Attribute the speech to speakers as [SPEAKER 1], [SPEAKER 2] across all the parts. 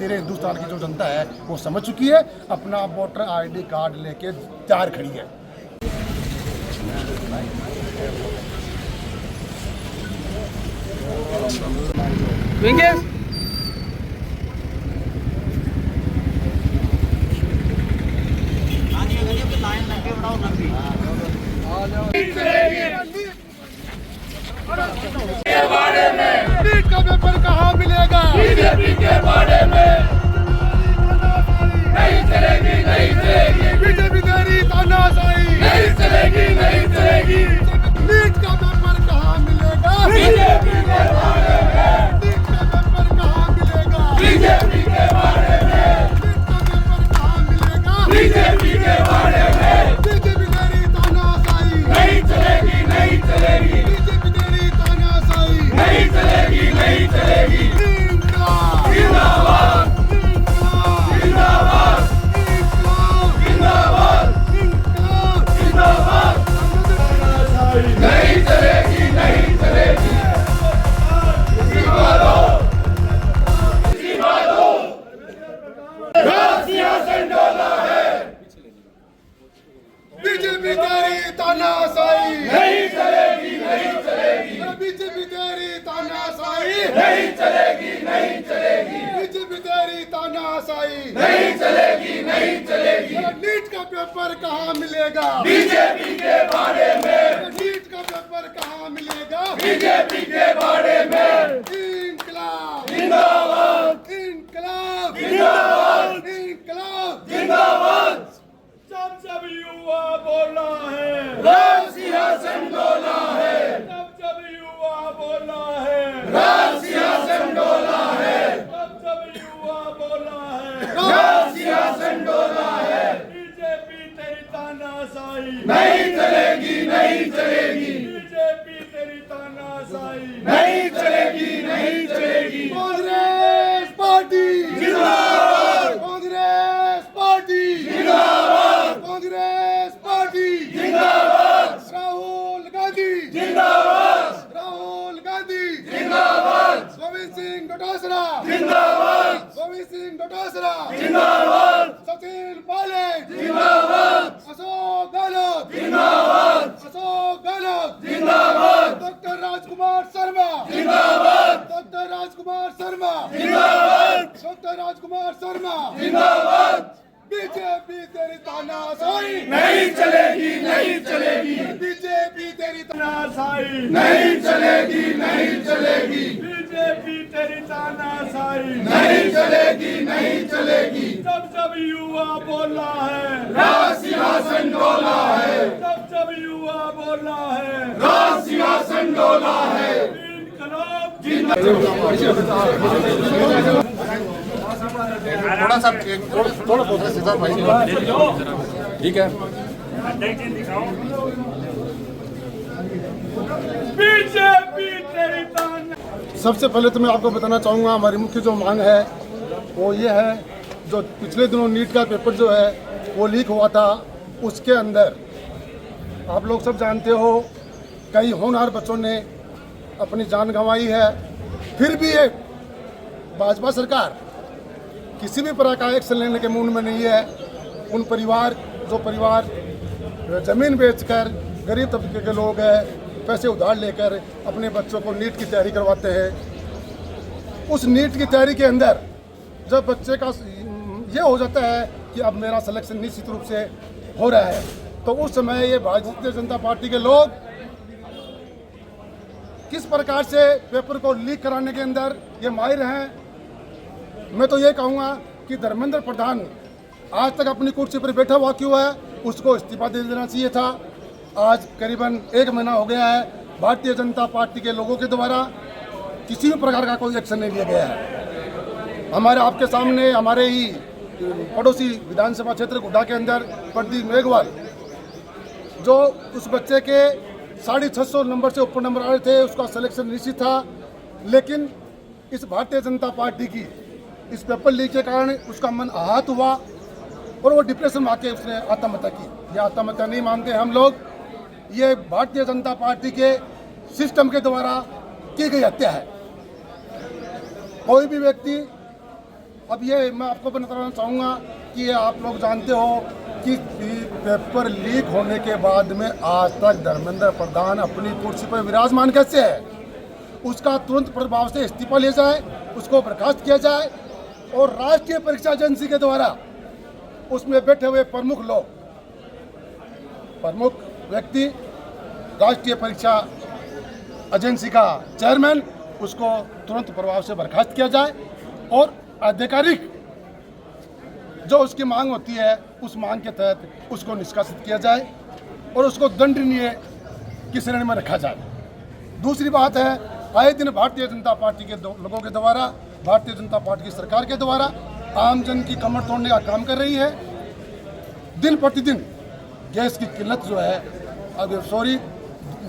[SPEAKER 1] मेरे हिंदुस्तान की जो जनता है वो समझ चुकी है, अपना वोटर ID कार्ड लेके तैयार खड़ी है। नीट का पेपर कहाँ मिलेगा?
[SPEAKER 2] बीजेपी के बारे में नहीं चलेगी, नहीं चलेगी,
[SPEAKER 1] बीजेपी तेरी तानाशाही
[SPEAKER 2] नहीं चलेगी, नहीं चलेगी।
[SPEAKER 1] नीट का पेपर कहाँ मिलेगा?
[SPEAKER 2] बीजेपी के बारे में,
[SPEAKER 1] नीट का पेपर कहाँ मिलेगा?
[SPEAKER 2] बीजेपी के बारे में,
[SPEAKER 1] नीट का पेपर कहाँ मिलेगा?
[SPEAKER 2] बीजेपी के बारे में
[SPEAKER 1] बीजेपी तेरी तानाशाही
[SPEAKER 2] नहीं चलेगी, नहीं चलेगी,
[SPEAKER 1] बीजेपी तेरी तानाशाही
[SPEAKER 2] नहीं चलेगी, नहीं चलेगी।
[SPEAKER 1] इंकलाब
[SPEAKER 2] जिंदाबाद,
[SPEAKER 1] इंकलाब
[SPEAKER 2] जिंदाबाद,
[SPEAKER 1] इंकलाब
[SPEAKER 2] जिंदाबाद,
[SPEAKER 1] इंकलाब।
[SPEAKER 2] जिंदाबाद। नहीं चलेगी, नहीं चलेगी। सिंहासन डोला है,
[SPEAKER 1] बीजेपी तेरी तानाशाही
[SPEAKER 2] नहीं चलेगी, नहीं चलेगी,
[SPEAKER 1] बीजेपी तेरी तानाशाही
[SPEAKER 2] नहीं चलेगी, नहीं चलेगी,
[SPEAKER 1] बीजेपी तेरी तानाशाही
[SPEAKER 2] नहीं चलेगी, नहीं चलेगी।
[SPEAKER 1] नीट का पेपर कहाँ मिलेगा?
[SPEAKER 2] बीजेपी के बारे में,
[SPEAKER 1] नीट का पेपर कहाँ मिलेगा?
[SPEAKER 2] बीजेपी के बारे में
[SPEAKER 1] इंकलाब
[SPEAKER 2] जिंदाबाद,
[SPEAKER 1] इंकलाब
[SPEAKER 2] जिंदाबाद,
[SPEAKER 1] इंकलाब।
[SPEAKER 2] जिंदाबाद।
[SPEAKER 3] जब युवा बोला है,
[SPEAKER 2] राज सिंहासन डोला है,
[SPEAKER 3] जब युवा बोला है,
[SPEAKER 2] राज सिंहासन डोला है,
[SPEAKER 3] जब युवा बोला है,
[SPEAKER 2] राज सिंहासन डोला है।
[SPEAKER 3] बीजेपी तेरी तानाशाही
[SPEAKER 2] नहीं चलेगी, नहीं चलेगी,
[SPEAKER 3] बीजेपी तेरी तानाशाही
[SPEAKER 2] नहीं चलेगी, नहीं चलेगी।
[SPEAKER 1] कांग्रेस पार्टी
[SPEAKER 2] जिंदाबाद,
[SPEAKER 1] कांग्रेस पार्टी
[SPEAKER 2] जिंदाबाद,
[SPEAKER 1] कांग्रेस पार्टी
[SPEAKER 2] जिंदाबाद,
[SPEAKER 1] राहुल गांधी
[SPEAKER 2] जिंदाबाद,
[SPEAKER 1] राहुल गांधी
[SPEAKER 2] जिंदाबाद,
[SPEAKER 1] गोविंद सिंह डोटासरा
[SPEAKER 2] जिंदाबाद,
[SPEAKER 1] गोविंद सिंह डोटासरा
[SPEAKER 2] जिंदाबाद,
[SPEAKER 1] सचिन पायलट
[SPEAKER 2] जिंदाबाद,
[SPEAKER 1] अशोक गहलोत
[SPEAKER 2] जिंदाबाद,
[SPEAKER 1] अशोक गहलोत
[SPEAKER 2] जिंदाबाद,
[SPEAKER 1] डॉक्टर राजकुमार शर्मा
[SPEAKER 2] जिंदाबाद,
[SPEAKER 1] डॉक्टर राजकुमार शर्मा
[SPEAKER 2] जिंदाबाद,
[SPEAKER 1] डॉक्टर राजकुमार शर्मा
[SPEAKER 2] जिंदाबाद।
[SPEAKER 1] बीजेपी तेरी तानाशाही
[SPEAKER 2] नहीं चलेगी, नहीं चलेगी,
[SPEAKER 1] बीजेपी तेरी
[SPEAKER 3] तानाशाही
[SPEAKER 2] नहीं चलेगी, नहीं चलेगी,
[SPEAKER 3] बीजेपी तेरी तानाशाही
[SPEAKER 2] नहीं चलेगी, नहीं चलेगी।
[SPEAKER 3] जब युवा बोला है,
[SPEAKER 2] राज सिंहासन डोला है,
[SPEAKER 3] जब युवा बोला है,
[SPEAKER 2] राज सिंहासन डोला है।
[SPEAKER 3] इंकलाब
[SPEAKER 1] थोड़ा सा थोड़ा बहुत सीधा भाई ठीक है।
[SPEAKER 3] बीजेपी तेरी ताना
[SPEAKER 1] सबसे पहले तो मैं आपको बताना चाहूँगा हमारी मुख्य जो मांग है वो ये है, जो पिछले दिनों नीट का पेपर जो है वो लीक हुआ था, उसके अंदर आप लोग सब जानते हो कई होनहार बच्चों ने अपनी जान गंवाई है। फिर भी ये भाजपा सरकार किसी भी प्रकार का एक्शन लेने के मूड में नहीं है। उन परिवार ज़मीन बेचकर गरीब तबके के लोग हैं, पैसे उधार लेकर अपने बच्चों को नीट की तैयारी करवाते हैं। उस नीट की तैयारी के अंदर जब बच्चे का ये हो जाता है कि अब मेरा सिलेक्शन निश्चित रूप से हो रहा है, तो उस समय ये भारतीय जनता पार्टी के लोग किस प्रकार से पेपर को लीक कराने के अंदर ये माहिर हैं। मैं तो ये कहूँगा कि धर्मेंद्र प्रधान आज तक अपनी कुर्सी पर बैठा हुआ क्यों है, उसको इस्तीफा दे देना चाहिए था। आज करीबन 1 महीना हो गया है, भारतीय जनता पार्टी के लोगों के द्वारा किसी भी प्रकार का कोई एक्शन नहीं लिया गया है। हमारे आपके सामने हमारे ही पड़ोसी विधानसभा क्षेत्र गुड्डा के अंदर प्रदीप मेघवाल, जो उस बच्चे के 650 नंबर से ऊपर नंबर आ रहे थे, उसका सिलेक्शन निश्चित था, लेकिन इस भारतीय जनता पार्टी की इस पेपर लीक के कारण उसका मन आहत हुआ और वो डिप्रेशन में आके उसने आत्महत्या की। यह आत्महत्या नहीं मानते हम लोग, ये भारतीय जनता पार्टी के सिस्टम के द्वारा की गई हत्या है। कोई भी व्यक्ति अब ये मैं आपको बताना चाहूँगा कि ये आप लोग जानते हो कि पेपर लीक होने के बाद में आज तक धर्मेंद्र प्रधान अपनी कुर्सी पर विराजमान कैसे है। उसका तुरंत प्रभाव से इस्तीफा लिया जाए, उसको बर्खास्त किया जाए और राष्ट्रीय परीक्षा एजेंसी के द्वारा उसमें बैठे हुए प्रमुख व्यक्ति राष्ट्रीय परीक्षा एजेंसी का चेयरमैन उसको तुरंत प्रभाव से बर्खास्त किया जाए और आधिकारिक जो उसकी मांग होती है उस मांग के तहत उसको निष्कासित किया जाए और उसको दंडनीय की श्रेणी में रखा जाए। दूसरी बात है, आए दिन भारतीय जनता पार्टी के लोगों के द्वारा, भारतीय जनता पार्टी की सरकार के द्वारा आमजन की कमर तोड़ने का काम कर रही है। दिन प्रतिदिन गैस की किल्लत जो है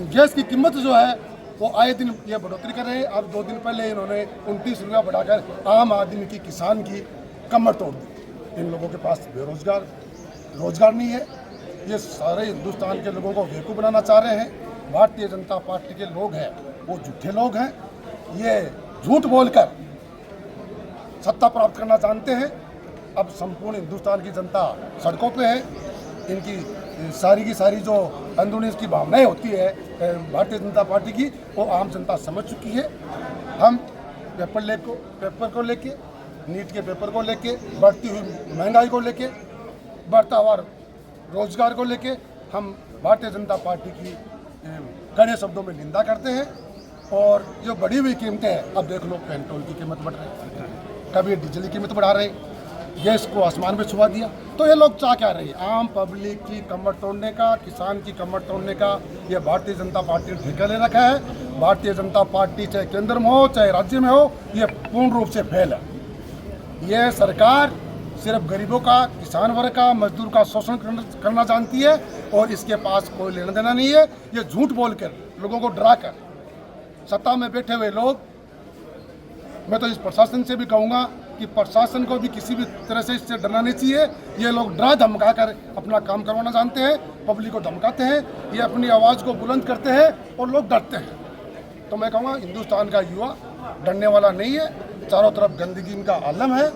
[SPEAKER 1] गैस की कीमत जो है वो आए दिन ये बढ़ोतरी कर रहे हैं। अब 2 दिन पहले इन्होंने 29 रुपया बढ़ाकर आम आदमी की, किसान की कमर तोड़ दी। इन लोगों के पास रोजगार नहीं है। ये सारे हिंदुस्तान के लोगों को बेवकूफ़ बनाना चाह रहे हैं। भारतीय जनता पार्टी के लोग हैं वो झूठे लोग हैं। ये झूठ बोलकर सत्ता प्राप्त करना जानते हैं। अब संपूर्ण हिंदुस्तान की जनता सड़कों पे है। इनकी सारी की सारी जो अंदरूनी की भावनाएं होती है भारतीय जनता पार्टी की, वो आम जनता समझ चुकी है। हम पेपर को लेके, नीट के पेपर को लेके, बढ़ती हुई महंगाई को लेके, बढ़ता हुआ रोजगार को लेके हम भारतीय जनता पार्टी की कड़े शब्दों में निंदा करते हैं। और जो बढ़ी हुई कीमतें हैं, अब देख लो पेट्रोल की कीमत बढ़ रही है, कभी डीजल की कीमत बढ़ा रहे, गैस को आसमान पे छुआ दिया। तो ये लोग चाह क्या रहे हैं? आम पब्लिक की कमर तोड़ने का, किसान की कमर तोड़ने का ये भारतीय जनता पार्टी ने ठेका ले रखा है। भारतीय जनता पार्टी चाहे केंद्र में हो चाहे राज्य में हो, ये पूर्ण रूप से फेल है। ये सरकार सिर्फ गरीबों का, किसान वर्ग का, मजदूर का शोषण करना जानती है और इसके पास कोई लेना देना नहीं है। ये झूठ बोलकर, लोगों को डराकर सत्ता में बैठे हुए लोग, मैं तो इस प्रशासन से भी कहूँगा कि प्रशासन को भी किसी भी तरह से इससे डरना नहीं चाहिए। ये लोग डरा धमका कर अपना काम करवाना जानते हैं, पब्लिक को धमकाते हैं, ये अपनी आवाज़ को बुलंद करते हैं और लोग डरते हैं। तो मैं कहूँगा हिंदुस्तान का युवा डरने वाला नहीं है। चारों तरफ गंदगी इनका आलम है,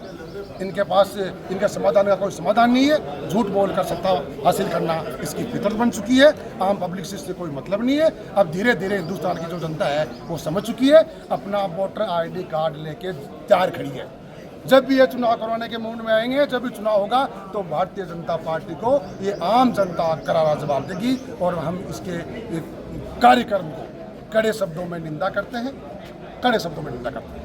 [SPEAKER 1] इनके पास इनके समाधान का कोई समाधान नहीं है। झूठ बोलकर सत्ता हासिल करना इसकी फितरत बन चुकी है। आम पब्लिक से इससे कोई मतलब नहीं है। अब धीरे धीरे हिंदुस्तान की जो जनता है वो समझ चुकी है, अपना वोटर ID कार्ड लेके तैयार खड़ी है। जब भी ये चुनाव करवाने के मूड में आएंगे, जब भी चुनाव होगा तो भारतीय जनता पार्टी को ये आम जनता करारा जवाब देगी और हम इसके कार्यक्रम को कड़े शब्दों में निंदा करते हैं, कड़े शब्दों में निंदा करते हैं।